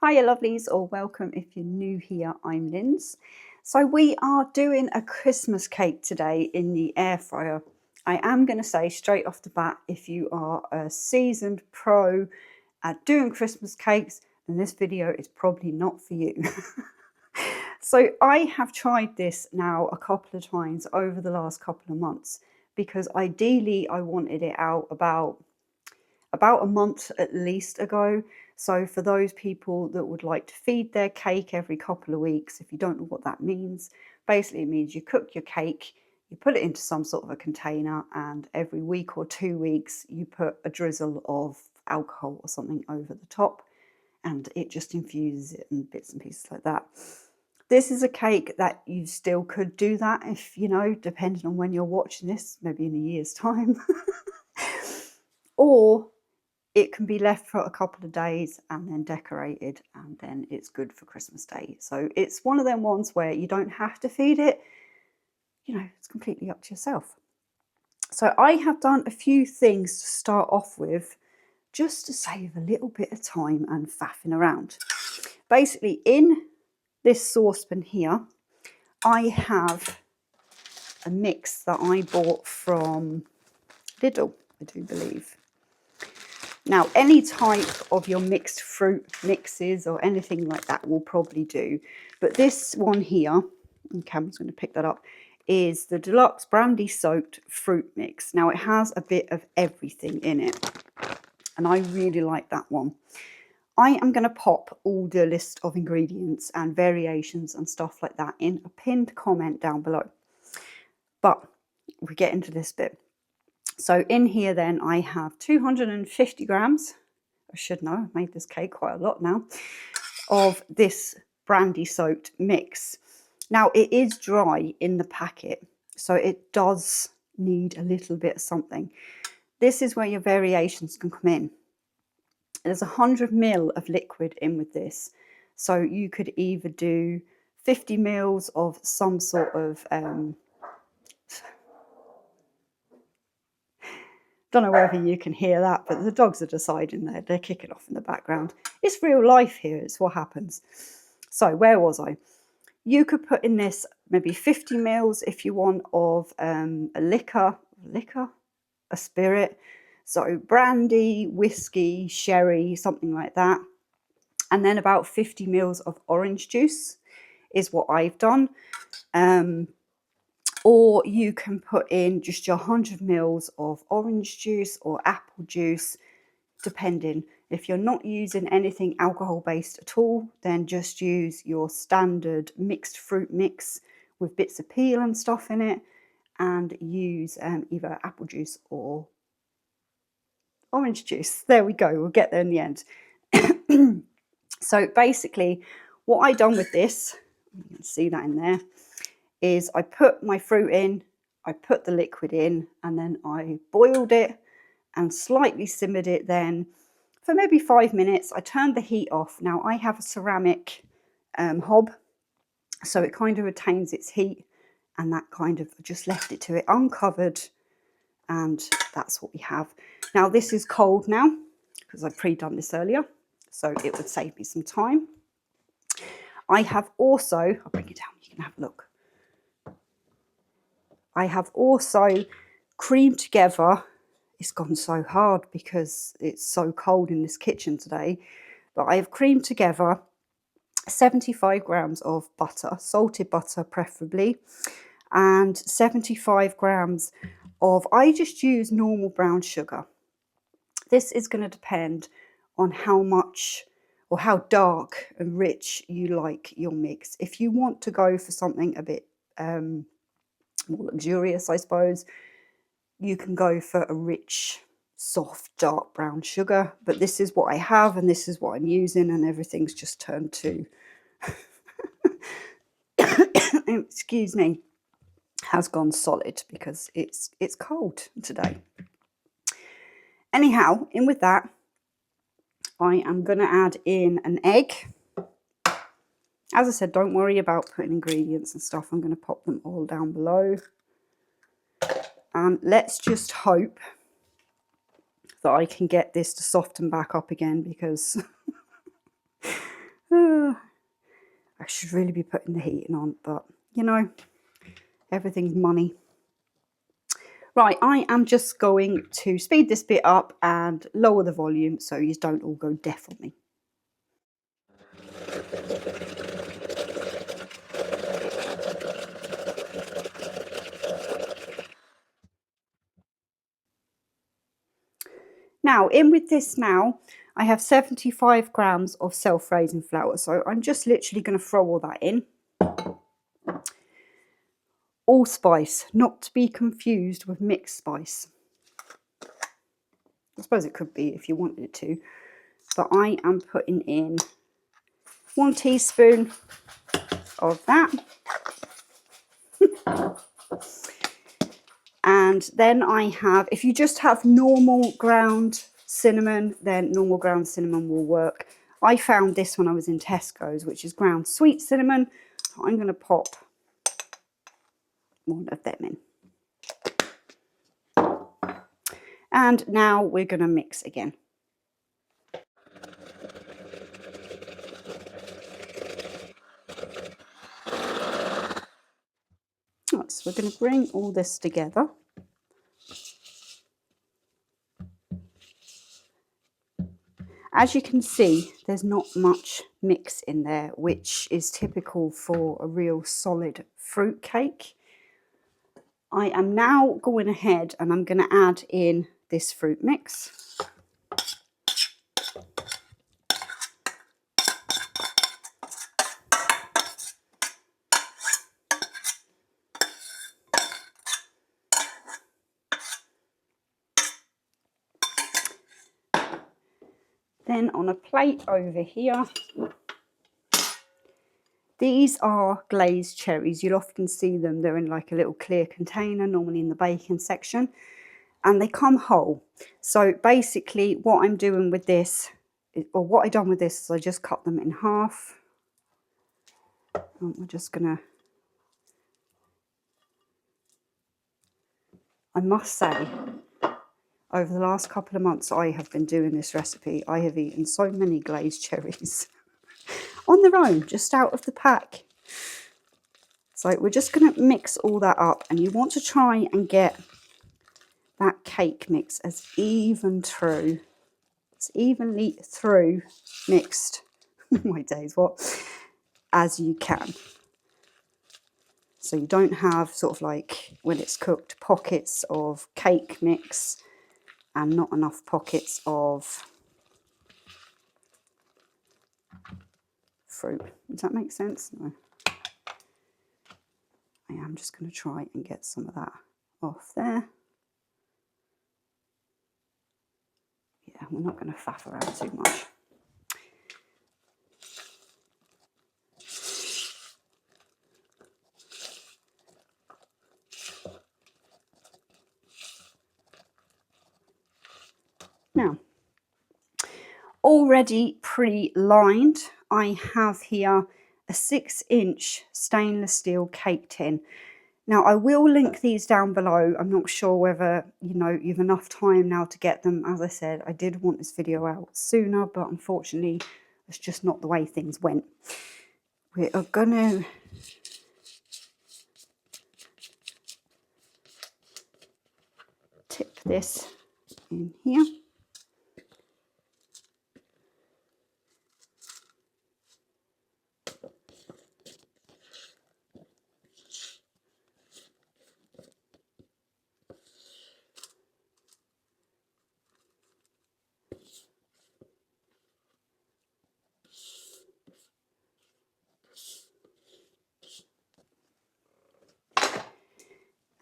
Hiya lovelies, or welcome if you're new here. I'm Linz. So we are doing a Christmas cake today in the air fryer. I am going to say straight off the bat, if you are a seasoned pro at doing Christmas cakes, then this video is probably not for you. So I have tried this now a couple of times over the last couple of months because ideally I wanted it out about a month at least ago. So for those people that would like to feed their cake every couple of weeks, if you don't know what that means, basically it means you cook your cake, you put it into some sort of a container, and every week or 2 weeks you put a drizzle of alcohol or something over the top, and it just infuses it in bits and pieces like that. This is a cake that you still could do that if, depending on when you're watching this, maybe in a year's time. Or it can be left for a couple of days and then decorated, and then it's good for Christmas Day. So it's one of them ones where you don't have to feed it. It's completely up to yourself. So I have done a few things to start off with just to save a little bit of time and faffing around. Basically, in this saucepan here, I have a mix that I bought from Lidl, I do believe. Now, any type of your mixed fruit mixes or anything like that will probably do. But this one here, and Cameron's going to pick that up, is the Deluxe Brandy Soaked Fruit Mix. Now, it has a bit of everything in it, and I really like that one. I am going to pop all the list of ingredients and variations and stuff like that in a pinned comment down below. But we get into this bit. So in here then I have 250 grams, I should know, I've made this cake quite a lot now, of this brandy soaked mix. Now it is dry in the packet, so it does need a little bit of something. This is where your variations can come in. There's 100 ml of liquid in with this, so you could either do 50 ml of some sort of don't know whether you can hear that, but the dogs are deciding they're kicking off in the background. It's real life here, it's what happens. So where was I? You could put in this maybe 50 ml if you want of a spirit. So brandy, whiskey, sherry, something like that. And then about 50 ml of orange juice is what I've done. Or you can put in just your 100 ml of orange juice or apple juice, depending. If you're not using anything alcohol-based at all, then just use your standard mixed fruit mix with bits of peel and stuff in it, and use either apple juice or orange juice. There we go, we'll get there in the end. So basically, what I done with this, you can see that in there, is I put my fruit in, I put the liquid in, and then I boiled it and slightly simmered it then for maybe 5 minutes. I turned the heat off. Now I have a ceramic hob, so it kind of retains its heat, and that kind of just left it to it uncovered, and that's what we have. Now this is cold now because I pre-done this earlier, so it would save me some time. I have also, I'll bring it down, you can have a look. I have also creamed together, it's gone so hard because it's so cold in this kitchen today, but I have creamed together 75 grams of butter, salted butter preferably, and 75 grams of, I just use normal brown sugar. This is going to depend on how much or how dark and rich you like your mix. If you want to go for something a bit more luxurious, I suppose, you can go for a rich, soft, dark brown sugar. But this is what I have, and this is what I'm using, and everything's just turned to, excuse me, has gone solid because it's cold today. Anyhow, in with that, I am going to add in an egg. As I said, don't worry about putting ingredients and stuff. I'm going to pop them all down below. And let's just hope that I can get this to soften back up again, because I should really be putting the heating on, but you know, everything's money. Right, I am just going to speed this bit up and lower the volume so you don't all go deaf on me. Now, in with this now, I have 75 grams of self-raising flour. So I'm just literally going to throw all that in. Allspice, not to be confused with mixed spice. I suppose it could be if you wanted it to. But I am putting in 1 teaspoon of that. And then I have, if you just have normal ground cinnamon, then normal ground cinnamon will work. I found this when I was in Tesco's, which is ground sweet cinnamon. So I'm going to pop one of them in. And now we're going to mix again. Right, so we're going to bring all this together. As you can see, there's not much mix in there, which is typical for a real solid fruit cake. I am now going ahead and I'm going to add in this fruit mix. Then on a plate over here, these are glazed cherries. You'll often see them, they're in like a little clear container, normally in the baking section, and they come whole. So basically what I'm doing with this, or what I've done with this, is I just cut them in half. And we're just gonna, I must say, over the last couple of months I have been doing this recipe, I have eaten so many glazed cherries on their own, just out of the pack. So we're just going to mix all that up, and you want to try and get that cake mix as evenly through mixed, my days, what, as you can. So you don't have sort of like, when it's cooked, pockets of cake mix and not enough pockets of fruit. Does that make sense? No. I am just going to try and get some of that off there. Yeah, we're not going to faff around too much. Now, already pre-lined, I have here a 6-inch stainless steel cake tin. Now, I will link these down below. I'm not sure whether, you know, you've enough time now to get them. As I said, I did want this video out sooner, but unfortunately, it's just not the way things went. We are going to tip this in here.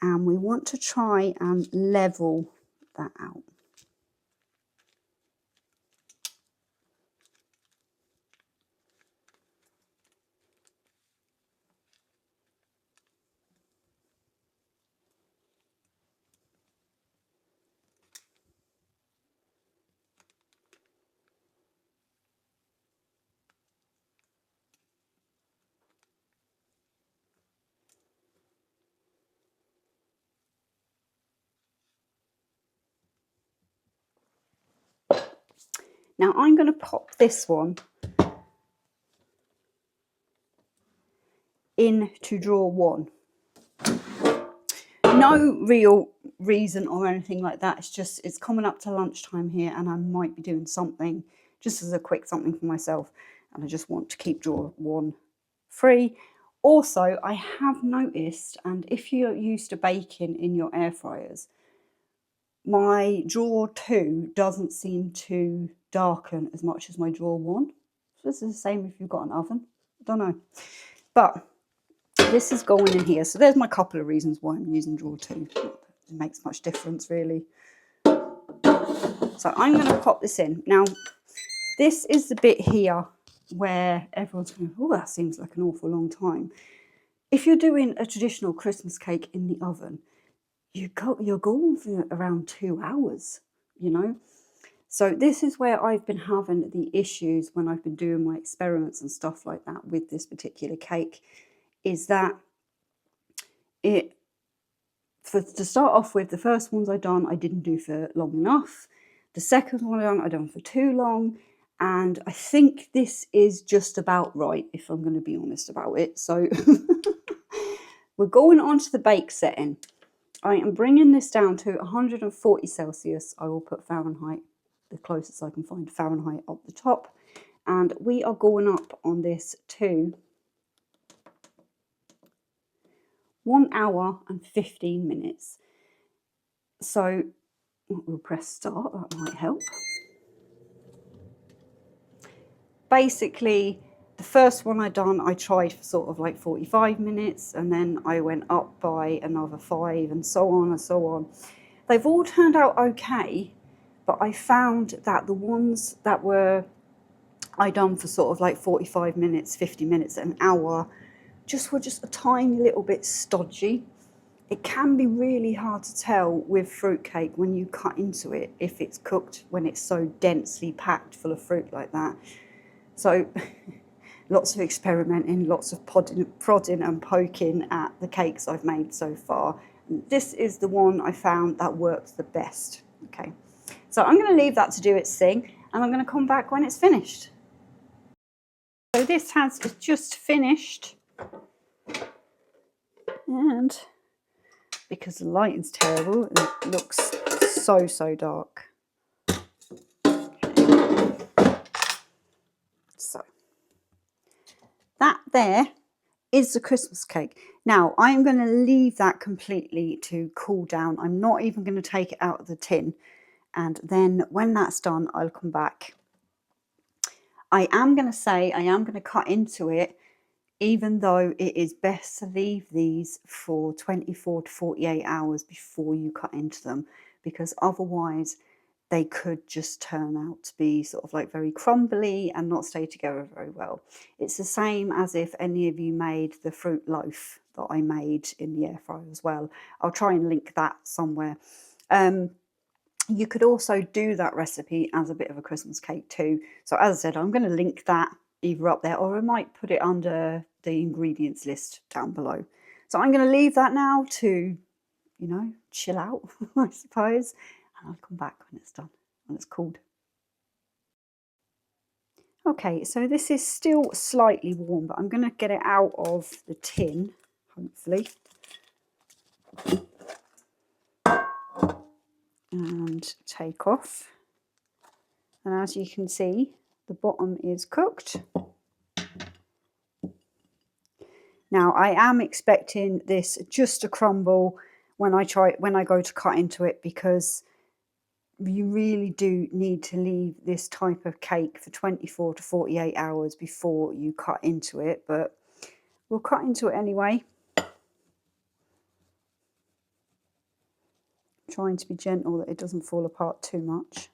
And we want to try and level that out. Now I'm going to pop this one into drawer 1. No real reason or anything like that. It's just, it's coming up to lunchtime here and I might be doing something just as a quick something for myself, and I just want to keep drawer 1 free. Also, I have noticed, and if you're used to baking in your air fryers, my drawer 2 doesn't seem to darken as much as my drawer 1. So this is the same if you've got an oven. I don't know. But this is going in here. So there's my couple of reasons why I'm using drawer 2. It makes much difference really. So I'm going to pop this in. Now, this is the bit here where everyone's going, oh, that seems like an awful long time. If you're doing a traditional Christmas cake in the oven, you're going for around 2 hours, you know. So this is where I've been having the issues when I've been doing my experiments and stuff like that with this particular cake, is that to start off with, the first ones I done, I didn't do for long enough. The second one I done for too long. And I think this is just about right, if I'm going to be honest about it. So we're going on to the bake setting. I am bringing this down to 140 Celsius. I will put Fahrenheit, the closest I can find Fahrenheit, up the top. And we are going up on this to 1 hour and 15 minutes. So we'll press start, that might help. Basically, the first one I tried for sort of like 45 minutes, and then I went up by another 5 and so on and so on. They've all turned out okay, but I found that the ones that I done for sort of like 45 minutes, 50 minutes, an hour, were just a tiny little bit stodgy. It can be really hard to tell with fruitcake when you cut into it if it's cooked when it's so densely packed full of fruit like that. So lots of experimenting, lots of prodding and poking at the cakes I've made so far. And this is the one I found that works the best. Okay, so I'm going to leave that to do its thing, and I'm going to come back when it's finished. So this has just finished, and because the lighting's terrible, it looks so dark. So that there is the Christmas cake. Now I'm going to leave that completely to cool down. I'm not even going to take it out of the tin, and then when that's done, I'll come back. I am going to cut into it, even though it is best to leave these for 24 to 48 hours before you cut into them, because otherwise they could just turn out to be sort of like very crumbly and not stay together very well. It's the same as if any of you made the fruit loaf that I made in the air fryer as well. I'll try and link that somewhere. You could also do that recipe as a bit of a Christmas cake too. So as I said, I'm going to link that either up there, or I might put it under the ingredients list down below. So I'm going to leave that now to, you know, chill out, I suppose. And I'll come back when it's done, when it's cooled. Okay, so this is still slightly warm, but I'm going to get it out of the tin, hopefully. And take off. And as you can see, the bottom is cooked. Now I am expecting this just to crumble when I go to cut into it, because you really do need to leave this type of cake for 24 to 48 hours before you cut into it, but we'll cut into it anyway. Trying to be gentle that it doesn't fall apart too much.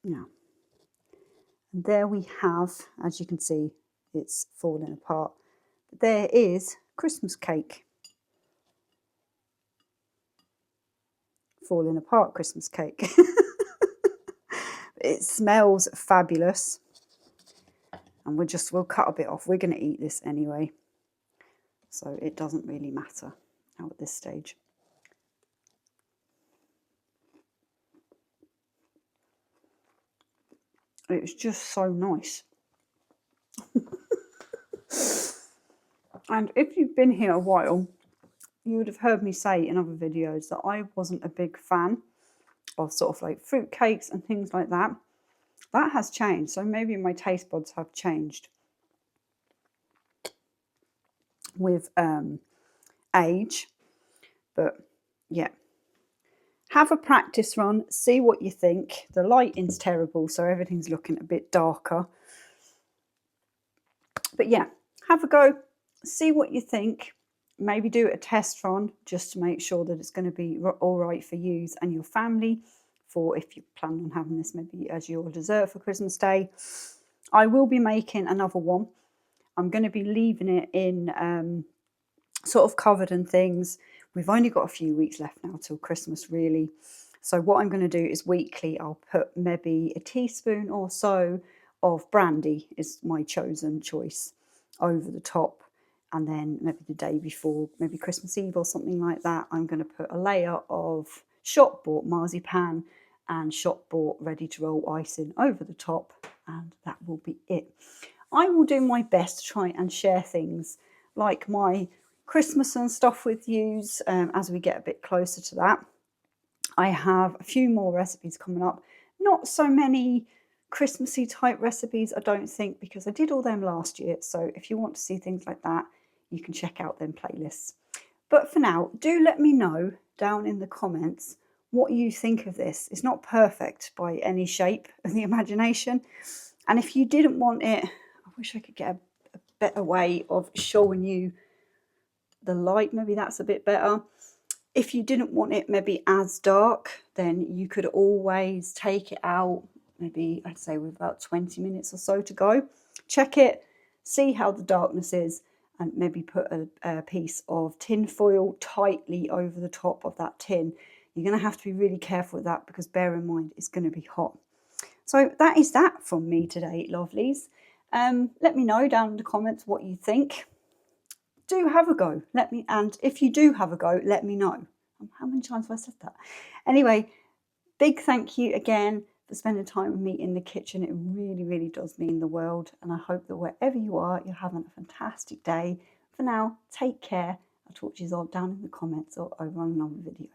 Now, and there we have, as you can see, it's falling apart. But there is Christmas cake. Falling apart Christmas cake. It smells fabulous. And we'll cut a bit off. We're going to eat this anyway, so it doesn't really matter now at this stage. It was just so nice. And if you've been here a while, you would have heard me say in other videos that I wasn't a big fan of sort of like fruit cakes and things like that. That has changed, so maybe my taste buds have changed with age. But yeah, have a practice run, see what you think. The lighting's terrible, so everything's looking a bit darker. But yeah, have a go, see what you think. Maybe do a test run just to make sure that it's going to be all right for you and your family, for if you plan on having this maybe as your dessert for Christmas Day. I will be making another one. I'm going to be leaving it in sort of covered and things. We've only got a few weeks left now till Christmas, really. So what I'm going to do is weekly, I'll put maybe a teaspoon or so of brandy, is my chosen choice, over the top. And then maybe the day before, maybe Christmas Eve or something like that, I'm going to put a layer of shop-bought marzipan and shop-bought ready-to-roll icing over the top, and that will be it. I will do my best to try and share things like my Christmas and stuff with yous as we get a bit closer to that. I have a few more recipes coming up. Not so many Christmassy type recipes, I don't think, because I did all them last year. So if you want to see things like that, you can check out them playlists. But for now, do let me know down in the comments what you think of this. It's not perfect by any shape of the imagination. And if you didn't want it, I wish I could get a better way of showing you the light. Maybe that's a bit better. If you didn't want it maybe as dark, then you could always take it out, maybe I'd say with about 20 minutes or so to go. Check it, see how the darkness is, and maybe put a piece of tin foil tightly over the top of that tin. You're going to have to be really careful with that, because bear in mind it's going to be hot. So that is that from me today, lovelies. Let me know down in the comments what you think. Do have a go. And if you do have a go, let me know. How many times have I said that? Anyway, big thank you again for spending time with me in the kitchen. It really, really does mean the world. And I hope that wherever you are, you're having a fantastic day. For now, take care. I'll talk to you all down in the comments or over on another video.